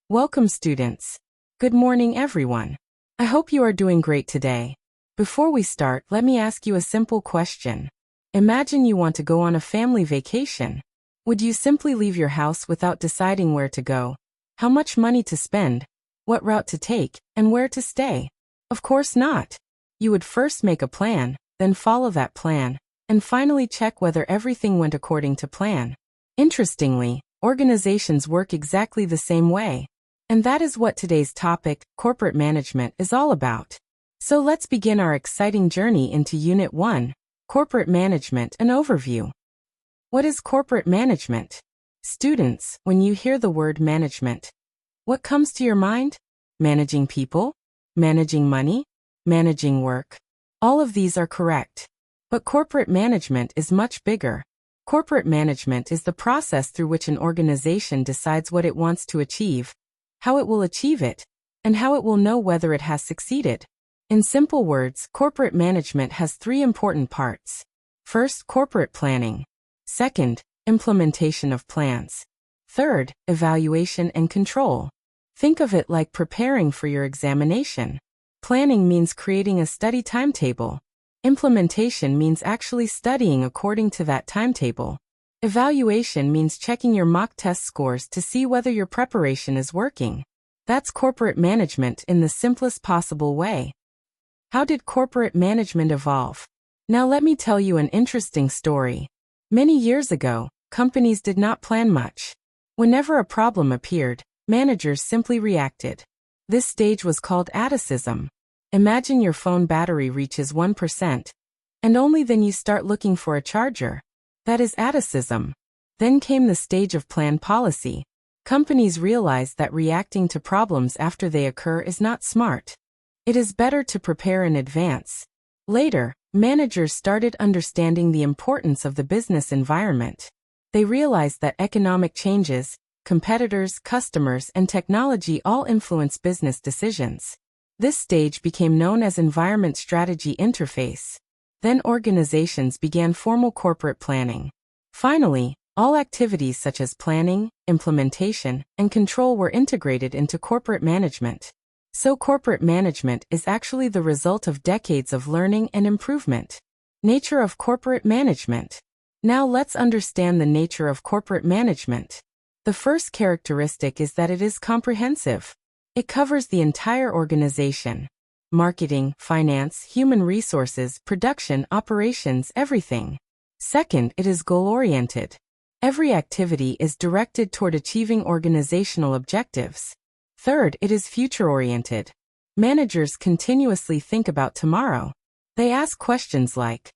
Welcome, students. Good morning, everyone. I hope you are doing great today. Before we start, let me ask you a simple question. Imagine you want to go on a family vacation. Would you simply leave your house without deciding where to go, how much money to spend, what route to take, and where to stay? Of course not. You would first make a plan, then follow that plan, and finally check whether everything went according to plan. Interestingly, organizations work exactly the same way. And that is what today's topic, corporate management, is all about. So let's begin our exciting journey into Unit 1, Corporate Management, an overview. What is corporate management? Students, when you hear the word management, what comes to your mind? Managing people? Managing money? Managing work? All of these are correct. But corporate management is much bigger. Corporate management is the process through which an organization decides what it wants to achieve, how it will achieve it, and how it will know whether it has succeeded. In simple words, corporate management has three important parts. First, corporate planning. Second, implementation of plans. Third, evaluation and control. Think of it like preparing for your examination. Planning means creating a study timetable. Implementation means actually studying according to that timetable. Evaluation means checking your mock test scores to see whether your preparation is working. That's corporate management in the simplest possible way. How did corporate management evolve? Now let me tell you an interesting story. Many years ago, companies did not plan much. Whenever a problem appeared, managers simply reacted. This stage was called atacism. Imagine your phone battery reaches 1%, and only then you start looking for a charger. That is atacism. Then came the stage of planned policy. Companies realized that reacting to problems after they occur is not smart. It is better to prepare in advance. Later, managers started understanding the importance of the business environment. They realized that economic changes, competitors, customers, and technology all influence business decisions. This stage became known as Environment Strategy Interface. Then organizations began formal corporate planning. Finally, all activities such as planning, implementation, and control were integrated into corporate management. So corporate management is actually the result of decades of learning and improvement. Nature of corporate management. Now let's understand the nature of corporate management. The first characteristic is that it is comprehensive. It covers the entire organization. Marketing, finance, human resources, production, operations, everything. Second, it is goal-oriented. Every activity is directed toward achieving organizational objectives. Third, it is future-oriented. Managers continuously think about tomorrow. They ask questions like,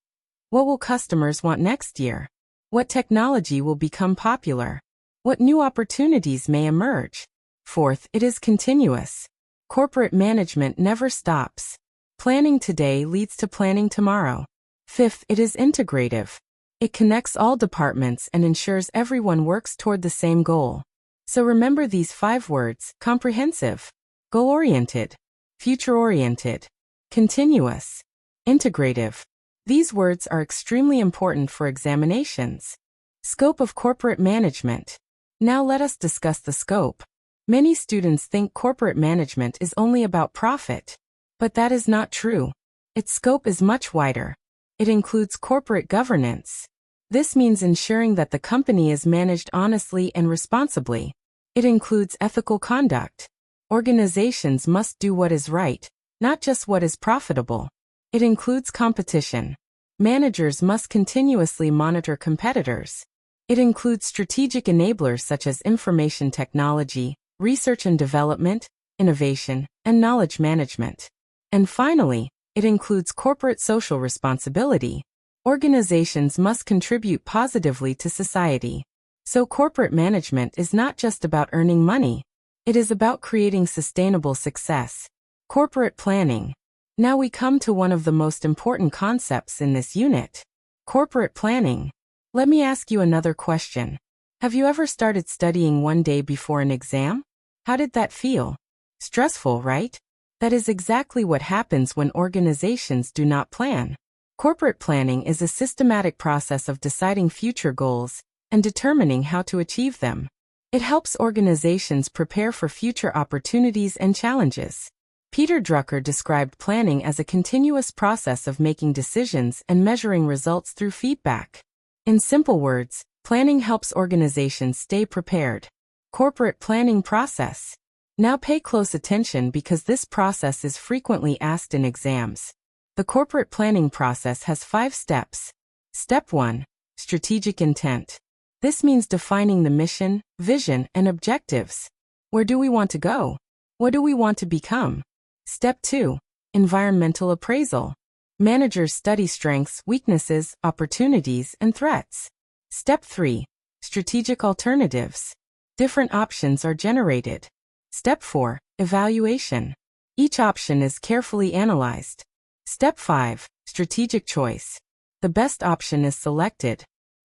what will customers want next year? What technology will become popular? What new opportunities may emerge? Fourth, it is continuous. Corporate management never stops. Planning today leads to planning tomorrow. Fifth, it is integrative. It connects all departments and ensures everyone works toward the same goal. So remember these 5 words: comprehensive, goal-oriented, future-oriented, continuous, integrative. These words are extremely important for examinations. Scope of corporate management. Now let us discuss the scope. Many students think corporate management is only about profit. But that is not true. Its scope is much wider. It includes corporate governance. This means ensuring that the company is managed honestly and responsibly. It includes ethical conduct. Organizations must do what is right, not just what is profitable. It includes competition. Managers must continuously monitor competitors. It includes strategic enablers such as information technology, research and development, innovation, and knowledge management. And finally, it includes corporate social responsibility. Organizations must contribute positively to society. So corporate management is not just about earning money. It is about creating sustainable success. Corporate planning. Now we come to one of the most important concepts in this unit. Corporate planning. Let me ask you another question. Have you ever started studying one day before an exam? How did that feel? Stressful, right? That is exactly what happens when organizations do not plan. Corporate planning is a systematic process of deciding future goals and determining how to achieve them. It helps organizations prepare for future opportunities and challenges. Peter Drucker described planning as a continuous process of making decisions and measuring results through feedback. In simple words, planning helps organizations stay prepared. Corporate planning process. Now pay close attention because this process is frequently asked in exams. The corporate planning process has 5 steps. Step 1. Strategic intent. This means defining the mission, vision, and objectives. Where do we want to go? What do we want to become? Step 2. Environmental appraisal. Managers study strengths, weaknesses, opportunities, and threats. Step 3. Strategic alternatives. Different options are generated. Step 4. Evaluation. Each option is carefully analyzed. Step 5. Strategic choice. The best option is selected.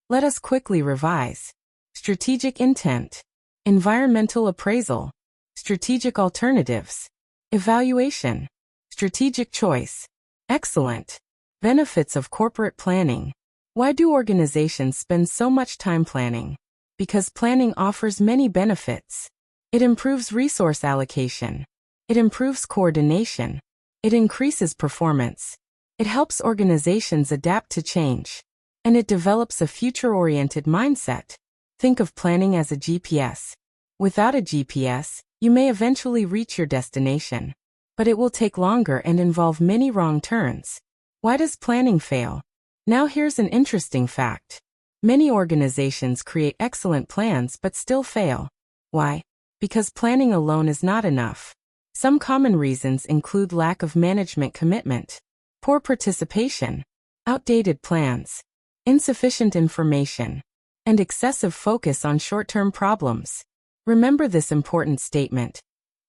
Let us quickly revise. Strategic intent. Environmental appraisal. Strategic alternatives. Evaluation. Strategic choice. Excellent. Benefits of corporate planning. Why do organizations spend so much time planning? Because planning offers many benefits. It improves resource allocation. It improves coordination. It increases performance. It helps organizations adapt to change. And it develops a future-oriented mindset. Think of planning as a GPS. Without a GPS, you may eventually reach your destination. But it will take longer and involve many wrong turns. Why does planning fail? Now here's an interesting fact. Many organizations create excellent plans but still fail. Why? Because planning alone is not enough. Some common reasons include lack of management commitment, poor participation, outdated plans, insufficient information, and excessive focus on short-term problems. Remember this important statement.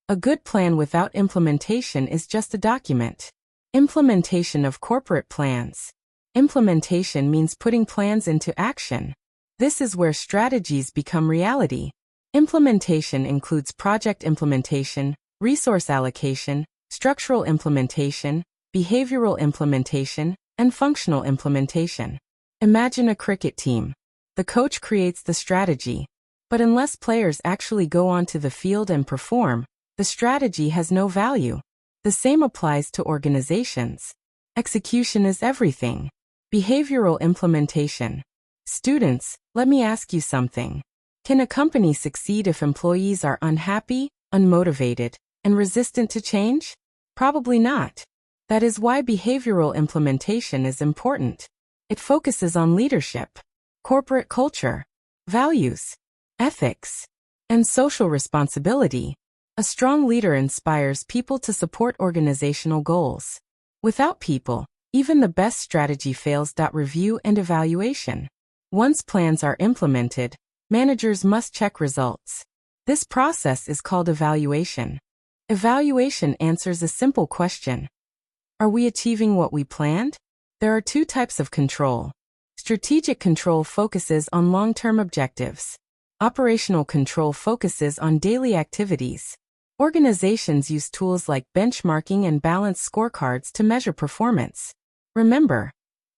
A good plan without implementation is just a document. Implementation of corporate plans. Implementation means putting plans into action. This is where strategies become reality. Implementation includes project implementation, resource allocation, structural implementation, behavioral implementation, and functional implementation. Imagine a cricket team. The coach creates the strategy. But unless players actually go onto the field and perform, the strategy has no value. The same applies to organizations. Execution is everything. Behavioral implementation. Students, let me ask you something. Can a company succeed if employees are unhappy, unmotivated, and resistant to change? Probably not. That is why behavioral implementation is important. It focuses on leadership, corporate culture, values, ethics, and social responsibility. A strong leader inspires people to support organizational goals. Without people, even the best strategy fails. Review and evaluation. Once plans are implemented, managers must check results. This process is called evaluation. Evaluation answers a simple question. Are we achieving what we planned? There are 2 types of control. Strategic control focuses on long-term objectives. Operational control focuses on daily activities. Organizations use tools like benchmarking and balanced scorecards to measure performance. Remember,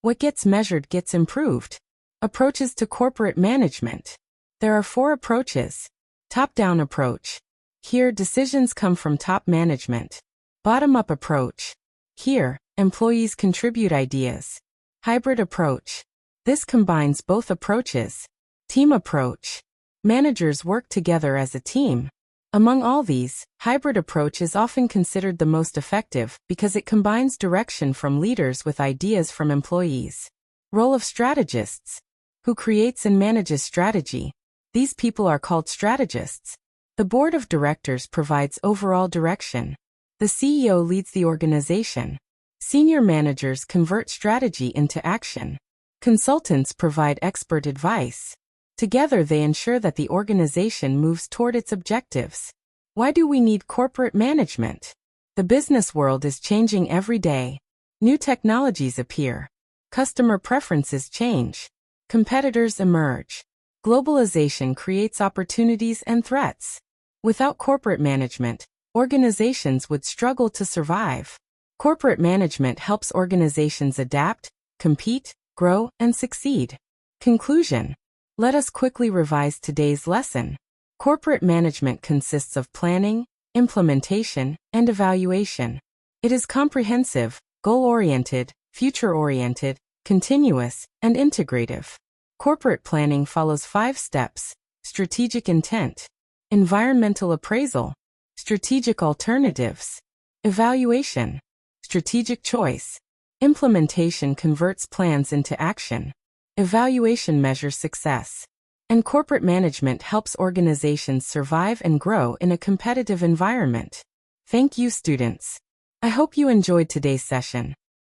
what gets measured gets improved. Approaches to corporate management. There are 4 approaches. Top-down approach. Here, decisions come from top management. Bottom-up approach. Here, employees contribute ideas. Hybrid approach. This combines both approaches. Team approach. Managers work together as a team. Among all these, hybrid approach is often considered the most effective because it combines direction from leaders with ideas from employees. Role of strategists. Who creates and manages strategy? These people are called strategists. The board of directors provides overall direction. The CEO leads the organization. Senior managers convert strategy into action. Consultants provide expert advice. Together they ensure that the organization moves toward its objectives. Why do we need corporate management? The business world is changing every day. New technologies appear. Customer preferences change. Competitors emerge. Globalization creates opportunities and threats. Without corporate management, organizations would struggle to survive. Corporate management helps organizations adapt, compete, grow, and succeed. Conclusion. Let us quickly revise today's lesson. Corporate management consists of planning, implementation, and evaluation. It is comprehensive, goal-oriented, future-oriented, continuous, and integrative. Corporate planning follows 5 steps: strategic intent, environmental appraisal, strategic alternatives, evaluation, strategic choice, implementation converts plans into action, evaluation measures success, and corporate management helps organizations survive and grow in a competitive environment. Thank you, students. I hope you enjoyed today's session.